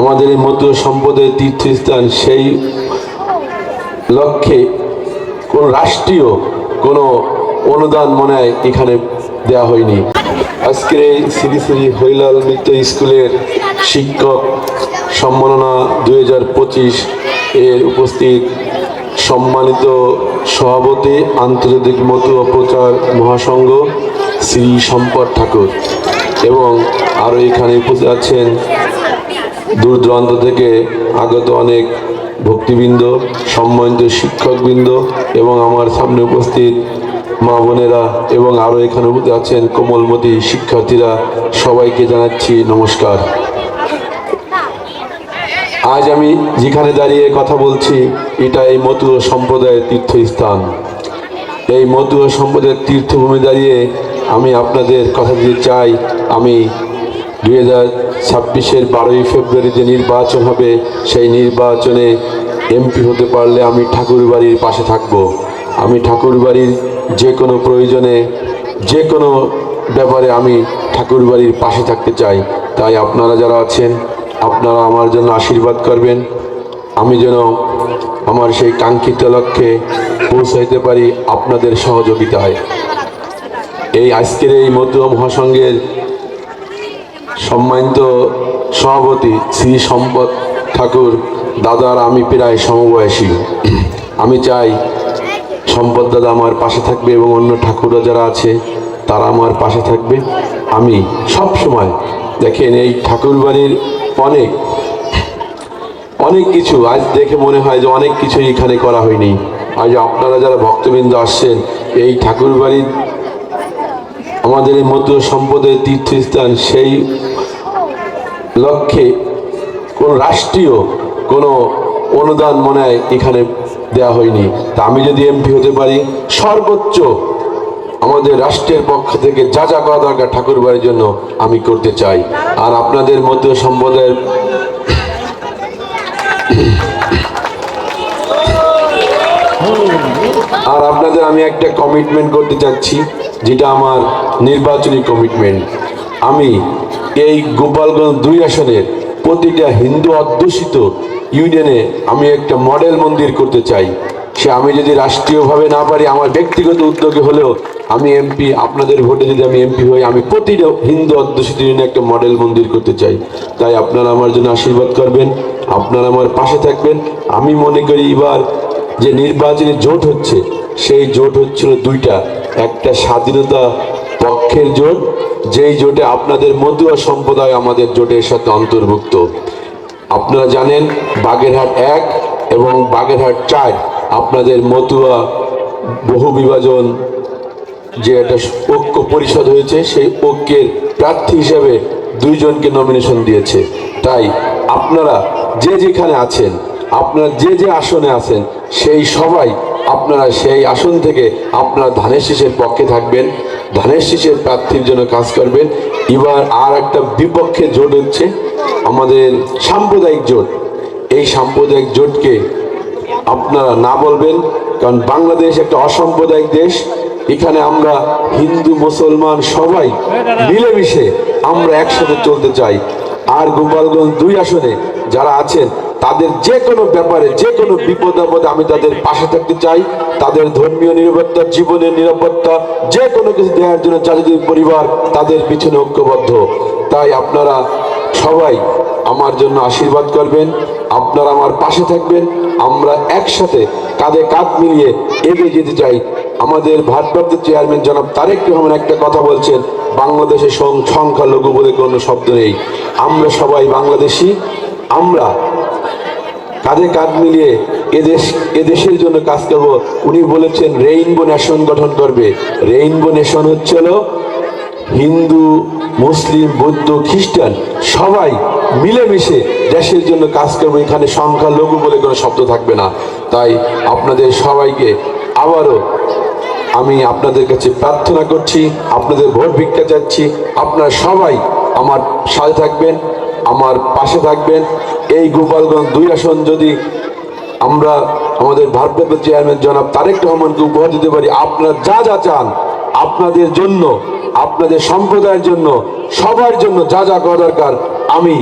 আমাদের এই মধ্য সম্পদের তীর্থস্থান, সেই লক্ষ্যে কোনো রাষ্ট্রীয় কোনো অনুদান মনে হয় এখানে দেওয়া হয়নি। আজকের এই শ্রী শ্রী হরিলাল মিত্র স্কুলের শিক্ষক সম্মাননা 2025 এর উপস্থিত সম্মানিত সভাপতি আন্তর্জাতিক মতুয়া প্রচার মহাসংঘ শ্রী সম্পদ ঠাকুর এবং আরও এখানে উপস্থিত আছেন দূর দূরান্ত থেকে আগত অনেক ভক্তিবৃন্দ, সম্মানিত শিক্ষকবৃন্দ এবং আমার সামনে উপস্থিত মা বোনেরা এবং আরও এখানে উপস্থিত আছেন কোমলমতি শিক্ষার্থীরা, সবাইকে জানাচ্ছি নমস্কার। আজ আমি যেখানে দাঁড়িয়ে কথা বলছি এটা এই মতুয়া সম্প্রদায়ের তীর্থস্থান। এই মতুয়া সম্প্রদায়ের তীর্থভূমি দাঁড়িয়ে আমি আপনাদের কথা দিতে চাই, আমি 2026-এর 12ই ফেব্রুয়ারি যে নির্বাচন হবে সেই নির্বাচনে এমপি হতে পারলে আমি ঠাকুরবাড়ির পাশে থাকব। আমি ঠাকুরবাড়ির যে কোনো প্রয়োজনে যে কোনো ব্যাপারে আমি ঠাকুরবাড়ির পাশে থাকতে চাই। তাই আপনারা যারা আছেন আপনারা আমার জন্য আশীর্বাদ করবেন, আমি যেন আমার সেই কাঙ্ক্ষিত লক্ষ্যে পৌঁছাইতে পারি আপনাদের সহযোগিতায়। এই আজকের এই মতুয়া মহাসংঘের সম্মানিত সভাপতি শ্রী সম্পদ ঠাকুর দাদার আমি প্রায় সমবয়সী। আমি চাই সম্পদ দাদা আমার পাশে থাকবে এবং অন্য ঠাকুররা যারা আছে তারা আমার পাশে থাকবে। আমি সব সময় দেখেন এই ঠাকুরবাড়ির অনেক কিছু আজ দেখে মনে হয় যে অনেক কিছু এখানে করা হয়নি। আজ আপনারা যারা ভক্তবৃন্দ আসছেন, এই ঠাকুরবাড়ির আমাদের এই মধ্য সম্পদের তীর্থস্থান, সেই লক্ষ্যে কোনো রাষ্ট্রীয় কোনো অনুদান মনে হয় এখানে দেওয়া হয়নি। তা আমি যদি এমপি হতে পারি সর্বোচ্চ আমাদের রাষ্ট্রের পক্ষ থেকে যা যা করা দরকার ঠাকুরবাড়ির জন্য আমি করতে চাই। আর আপনাদের মধ্য সম্প্রদায়ের আমি একটা কমিটমেন্ট করতে চাচ্ছি, যেটা আমার নির্বাচনী কমিটমেন্ট। আমি এই গোপালগঞ্জ 2 আসনের প্রতিটা হিন্দু অধ্যুষিত ইউনিয়নে আমি একটা মডেল মন্দির করতে চাই। সে আমি যদি রাষ্ট্রীয়ভাবে না পারি, আমার ব্যক্তিগত উদ্যোগে হলেও আমি এমপি, আপনাদের ভোটে যদি আমি এমপি হই, আমি প্রতিটা হিন্দু অধ্যুষিত ইউনিয়নে একটা মডেল মন্দির করতে চাই। তাই আপনারা আমার জন্য আশীর্বাদ করবেন, আপনারা আমার পাশে থাকবেন। আমি মনে করি এবার যে নির্বাচনী জোট হচ্ছে, সেই জোট হচ্ছিল 2টা। একটা স্বাধীনতা পক্ষের জোট, যেই জোটে আপনাদের মতুয়া সম্প্রদায় আমাদের জোটের সাথে অন্তর্ভুক্ত। আপনারা জানেন বাগেরহাট 1 এবং বাগেরহাট 4 আপনাদের মতুয়া বহু বিভাজন যে একটা ঐক্য পরিষদ হয়েছে, সেই ঐক্যের প্রার্থী হিসাবে 2 জনকে নমিনেশন দিয়েছে। তাই আপনারা যে যেখানে আছেন, আপনারা যে যে আসনে আছেন, সেই সবাই আপনারা সেই আসন থেকে আপনারা ধানের শীষের পক্ষে থাকবেন, ধানের শীষের প্রার্থীর জন্য কাজ করবেন। এবার আর একটা বিপক্ষে জোট হচ্ছে আমাদের সাম্প্রদায়িক জোট। এই সাম্প্রদায়িক জোটকে আপনারা না বলবেন, কারণ বাংলাদেশ একটা অসাম্প্রদায়িক দেশ। এখানে আমরা হিন্দু মুসলমান সবাই মিলেমিশে আমরা একসাথে চলতে চাই। আর গোপালগঞ্জ 2 আসনে যারা আছেন তাদের যে কোনো ব্যাপারে যে কোনো বিপদ আপদে আমি তাদের পাশে থাকতে চাই। তাদের ধর্মীয় নিরাপত্তা, জীবনের নিরাপত্তা, যে কোনো কিছু দেওয়ার জন্য চারিদিক পরিবার তাদের পিছনে ঐক্যবদ্ধ। তাই আপনারা সবাই আমার জন্য আশীর্বাদ করবেন, আপনারা আমার পাশে থাকবেন। আমরা একসাথে কাঁধে কাঁধ মিলিয়ে এগিয়ে যেতে চাই। আমাদের ভারপ্রাপ্ত চেয়ারম্যান জনাব তারেক রহমান একটা কথা বলছেন, বাংলাদেশের সংখ্যালঘু বলে কোনো শব্দ নেই। আমরা সবাই বাংলাদেশি, আমরা কাঁধে কাঁধ মিলিয়ে এদেশের জন্য কাজ করব। উনি বলেছেন রেইনবো নেশন গঠন করবে। রেইনবো নেশন হচ্ছে হিন্দু, মুসলিম, বৌদ্ধ, খ্রিস্টান সবাই মিলেমিশে দেশের জন্য কাজ করবো। এখানে সংখ্যালঘু বলে কোনো শব্দ থাকবে না। তাই আপনাদের সবাইকে আবারও আমি আপনাদের কাছে প্রার্থনা করছি, আপনাদের ভোট ভিক্ষা চাচ্ছি। আপনারা সবাই আমার সাথে থাকবেন, আমার পাশে থাকবেন। এই গোপালগঞ্জ 2 আসন যদি আমরা আমাদের ভারপ্রাপ্ত চেয়ারম্যান জনাব তারেক রহমানকে উপহার দিতে পারি, আপনারা যা যা চান আপনাদের জন্য, আপনাদের সম্প্রদায়ের জন্য, সবার জন্য যা যা করা দরকার আমি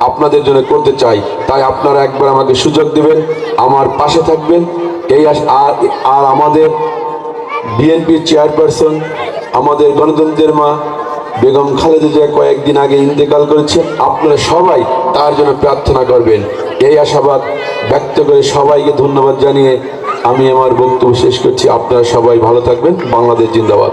আপনাদের জন্য করতে চাই। তাই আপনারা একবার আমাকে সুযোগ দিবেন, আমার পাশে থাকবেন। আর আমাদের বিএনপির চেয়ারপারসন, আমাদের গণতন্ত্রের মা বেগম খালেদা জিয়া কয়েকদিন আগে ইন্তেকাল করেছে, আপনারা সবাই তার জন্য প্রার্থনা করবেন। এই আশাবাদ ব্যক্ত করে সবাইকে ধন্যবাদ জানিয়ে আমি আমার বক্তব্য শেষ করছি। আপনারা সবাই ভালো থাকবেন। বাংলাদেশ জিন্দাবাদ।